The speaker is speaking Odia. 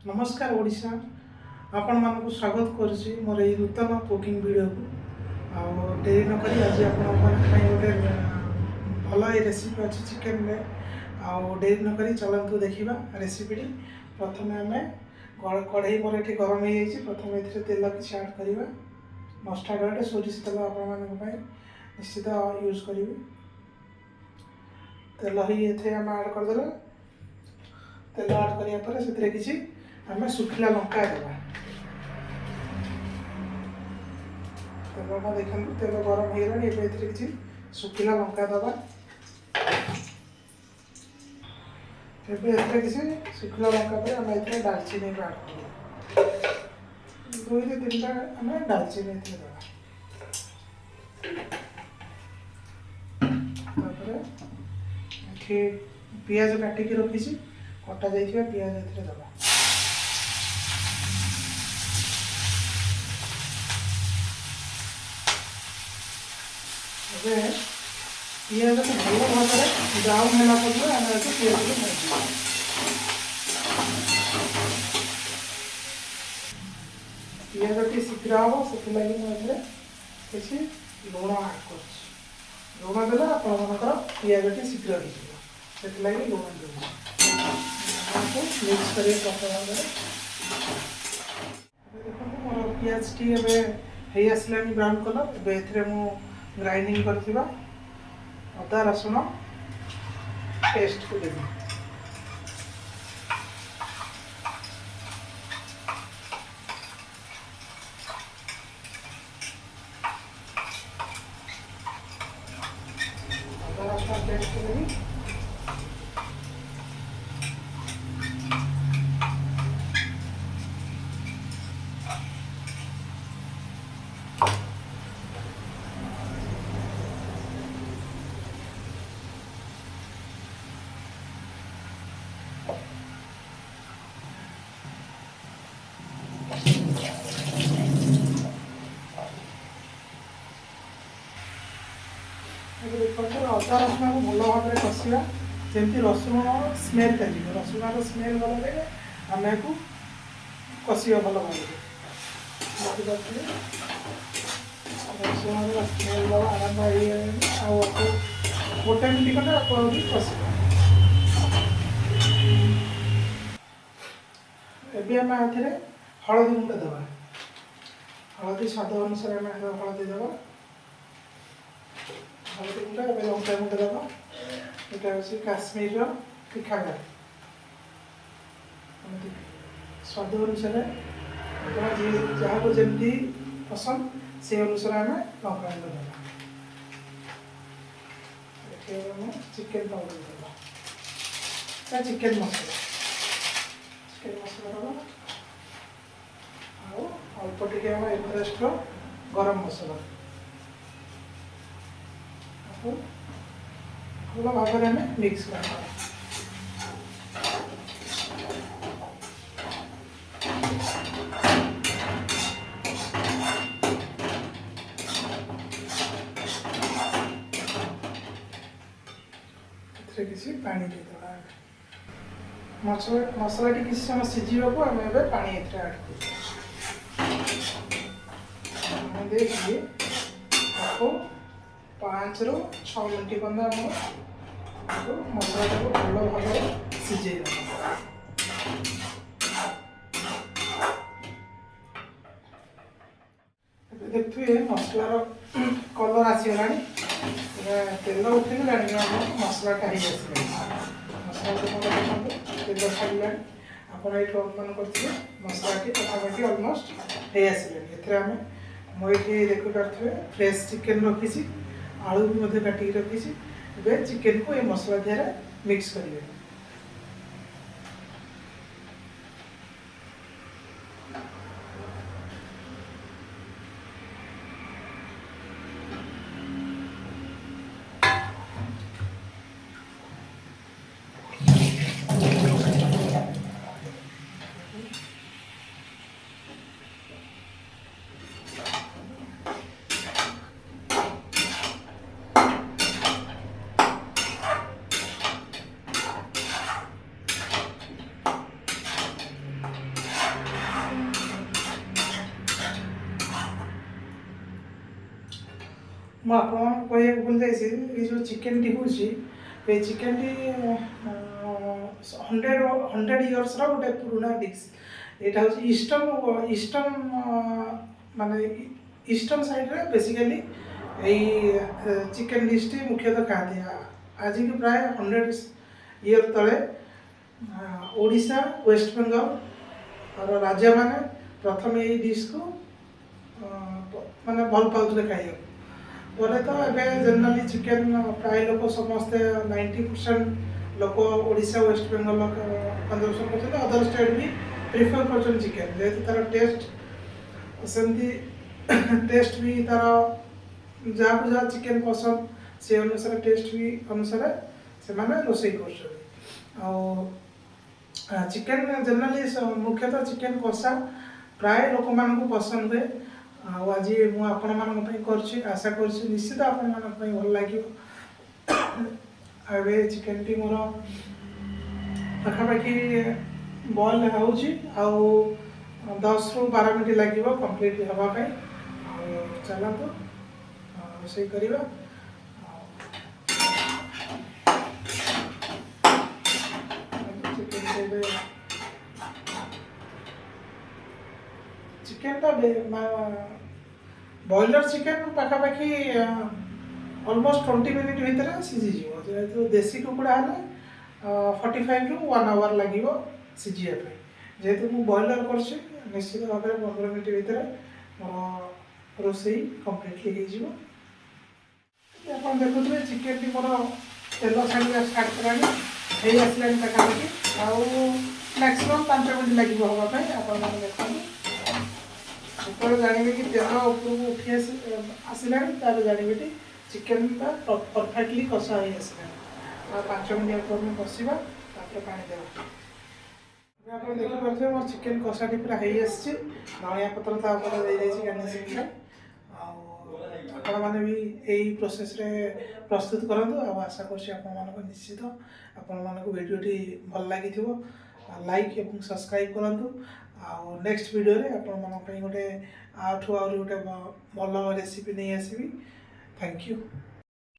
नमस्कार ओडिशा आपण मानक स्वागत करुच्ची मोर ये नूतन कुकिंग वीडियो को आ डेरी न करी आज आपण गोटे भल रेसिपी अच्छी चिकेन में आ डेरी न करी चलतु देखा रेसिपी प्रथम आम कढ़ई मोर ये गरम हो जाए प्रथम ये तेल किसी आड करवा मस्टार्ड आटे सोरिष तेल आपण निश्चित यूज करेंगे तेल ही आम आड करदे तेल आड करापर से किसी आम सुखिला लंका देवा तेल देखो तेल गरम हो गला किसी सुखिला लंका दबा किसी सुखिला लंका पर आम ये डालचीनी आड कर 2 से 3 टा आम डालचीनी दबा पियाज काटिकी रखी कटा जाइए पियाज ये दबा पियाज को भल भाव में ब्राउन है पड़े आम पियाज को भाजी पियाज टी शीघ्र हम से लगी मुझे किसी लुण आड कर लुण देला आपंकर पियाज टी शीघ्र हो लुण दूँ मिक्स कर देखो मोर पियाज टी हो आसला ब्राउन कलर एवं मु ग्राइंडिंग कर अदा रसुण पेस्ट को देवी अदा रसुण पेस्ट को देवी अदा रसुण को भल भाव में कषा जमी रसुण स्मेल कर रसुण स्मेल गला आम को कषा भल भाव रसुण स्मेल गला आरंभ हो गोटे मिनट खंडे आप कषा एम हलदी गुंड देवा हलदी स्वाद अनुसार आम हलदी देवा हलदी गुंड लंका गुंड देवा यहाँ हूँ काश्मीर तीखागार स्वाद अनुसार जहाँ को जमी पसंद से अनुसार आम लंका गुंड देवा चिकेन पाउडर देवा चिकेन मसला देवा अल्प टे एवरेस्ट गरम मसला भल भाव में मिक्स कर किसी पानी देदेवा मसला टी किसी समय सीझा को आम ए पानी आड कर देखिए आपको 5 ରୁ 6 मिनट बंदा मसला को भल भाव सीझे देखिए मसलार कलर आसगला तेल उठेगा मसलाटा हो मसला तेल छाड़ा आप अनुमान करते मसलाटी पाखापाखि अलमोस्ट हो आसले आम मुझे देखिपे फ्रेश चिकेन रखी आलू भी काटिक रखी चिकेन को ये मसला दिहरे मिक्स करेंगे ମୁଁ ଆପଣମାନଙ୍କୁ କହିବାକୁ ଭୁଲି ଯାଇଛି ଏଇ ଯେଉଁ ଚିକେନଟି ହେଉଛି ଏ ଚିକେନଟି 100 ଇୟର୍ସର ଗୋଟେ ପୁରୁଣା ଡିସ୍। ଏଇଟା ହେଉଛି ଇଷ୍ଟର୍ନ ମାନେ ଇଷ୍ଟର୍ନ ସାଇଡ଼ରେ ବେସିକାଲି ଏଇ ଚିକେନ ଡିସ୍ଟି ମୁଖ୍ୟତଃ ଖାଆନ୍ତି। ଆଜିକି ପ୍ରାୟ 100 ଇୟର ତଳେ ଓଡ଼ିଶା ୱେଷ୍ଟବେଙ୍ଗଲର ରାଜାମାନେ ପ୍ରଥମେ ଏଇ ଡିସ୍କୁ ମାନେ ଭଲ ପାଉଥିଲେ ଖାଇବାକୁ। ପରେ ତ ଏବେ ଜେନେରାଲି ଚିକେନ ପ୍ରାୟ ଲୋକ ସମସ୍ତେ 90% ଲୋକ ଓଡ଼ିଶା ୱେଷ୍ଟବେଙ୍ଗଲ କନଜମ୍ପସନ୍ କରୁଛନ୍ତି। ଅଦର ଷ୍ଟେଟ୍ ବି ପ୍ରିଫର କରୁଛନ୍ତି ଚିକେନ, ଯେହେତୁ ତାର ଟେଷ୍ଟ ସେମିତି ଟେଷ୍ଟ ବି ତାର ଯାହାକୁ ଯାହା ଚିକେନ ପସନ୍ଦ ସେ ଅନୁସାରେ ଟେଷ୍ଟ ବି ଅନୁସାରେ ସେମାନେ ରୋଷେଇ କରୁଛନ୍ତି। ଆଉ ଚିକେନ ଜେନେରାଲି ମୁଖ୍ୟତଃ ଚିକେନ କଷା ପ୍ରାୟ ଲୋକମାନଙ୍କୁ ପସନ୍ଦ ହୁଏ। ଆଉ ଆଜି ମୁଁ ଆପଣମାନଙ୍କ ପାଇଁ କରିଛି, ଆଶା କରୁଛି ନିଶ୍ଚିତ ଆପଣମାନଙ୍କ ପାଇଁ ଭଲ ଲାଗିବ। ଏବେ ଚିକେନଟି ମୋର ପାଖାପାଖି ବଏଲ୍ ହେଉଛି, ଆଉ 10ରୁ 12 ମିନିଟ୍ ଲାଗିବ କମ୍ପ୍ଲିଟ୍ ହେବା ପାଇଁ। ଆଉ ଚାଲନ୍ତୁ ରୋଷେଇ କରିବା। ଚିକେନଟା ବ୍ରଏଲର ଚିକେନ ପାଖାପାଖି ଅଲମୋଷ୍ଟ 20 ମିନିଟ୍ ଭିତରେ ସିଝିଯିବ। ଯେହେତୁ ଦେଶୀ କୁକୁଡ଼ା ହେଲେ 45ରୁ 1 ଆୱାର ଲାଗିବ ସିଝିବା ପାଇଁ। ଯେହେତୁ ମୁଁ ବ୍ରଏଲର କରୁଛି ନିଶ୍ଚିତ ଭାବରେ 15 ମିନିଟ୍ ଭିତରେ ମୋର ରୋଷେଇ କମ୍ପ୍ଲିଟଲି ହେଇଯିବ। ଆପଣ ଦେଖୁଥିବେ ଚିକେନଟି ମୋର ତେଲ ଛାଡ଼ିବା ଷ୍ଟାର୍ଟ କଲାଣି, ହେଇ ଆସିଲାଣି ପାଖାପାଖି। ଆଉ ମ୍ୟାକ୍ସିମମ୍ 5 ମିନିଟ୍ ଲାଗିବ ହେବା ପାଇଁ। ଆପଣମାନେ ଦେଖନ୍ତୁ, ଯେତେବେଳେ ଜାଣିବେ କି ତେଲ ଉପରକୁ ଉଠି ଆସିଲାଣି ତାହେଲେ ଜାଣିବେ କି ଚିକେନଟା ପରଫେକ୍ଟଲି କଷା ହେଇ ଆସିଲାଣି। ଆଉ 5 ମିନିଟ୍ ଆକୁ ଆମେ କଷିବା, ତାପରେ ପାଣି ଦେବା। ଏବେ ଆପଣ ଦେଖିପାରୁଥିବେ ମୋର ଚିକେନ କଷାଟି ପୁରା ହେଇ ଆସିଛି। ଧଣିଆ ପତ୍ର ତା ଉପରେ ଦେଇଯାଇଛି ଗାର୍ନିସିଂ ପାଇଁ। ଆଉ ଆପଣମାନେ ବି ଏଇ ପ୍ରୋସେସ୍ରେ ପ୍ରସ୍ତୁତ କରନ୍ତୁ। ଆଉ ଆଶା କରୁଛି ଆପଣମାନଙ୍କୁ ନିଶ୍ଚିତ ଆପଣମାନଙ୍କୁ ଭିଡ଼ିଓଟି ଭଲ ଲାଗିଥିବ। ଲାଇକ୍ ଏବଂ ସବସ୍କ୍ରାଇବ୍ କରନ୍ତୁ। ଆଉ ନେକ୍ସଟ ଭିଡ଼ିଓରେ ଆପଣମାନଙ୍କ ପାଇଁ ଗୋଟେ ଆହୁରି ଗୋଟେ ଭଲ ରେସିପି ନେଇ ଆସିବି। Thank you.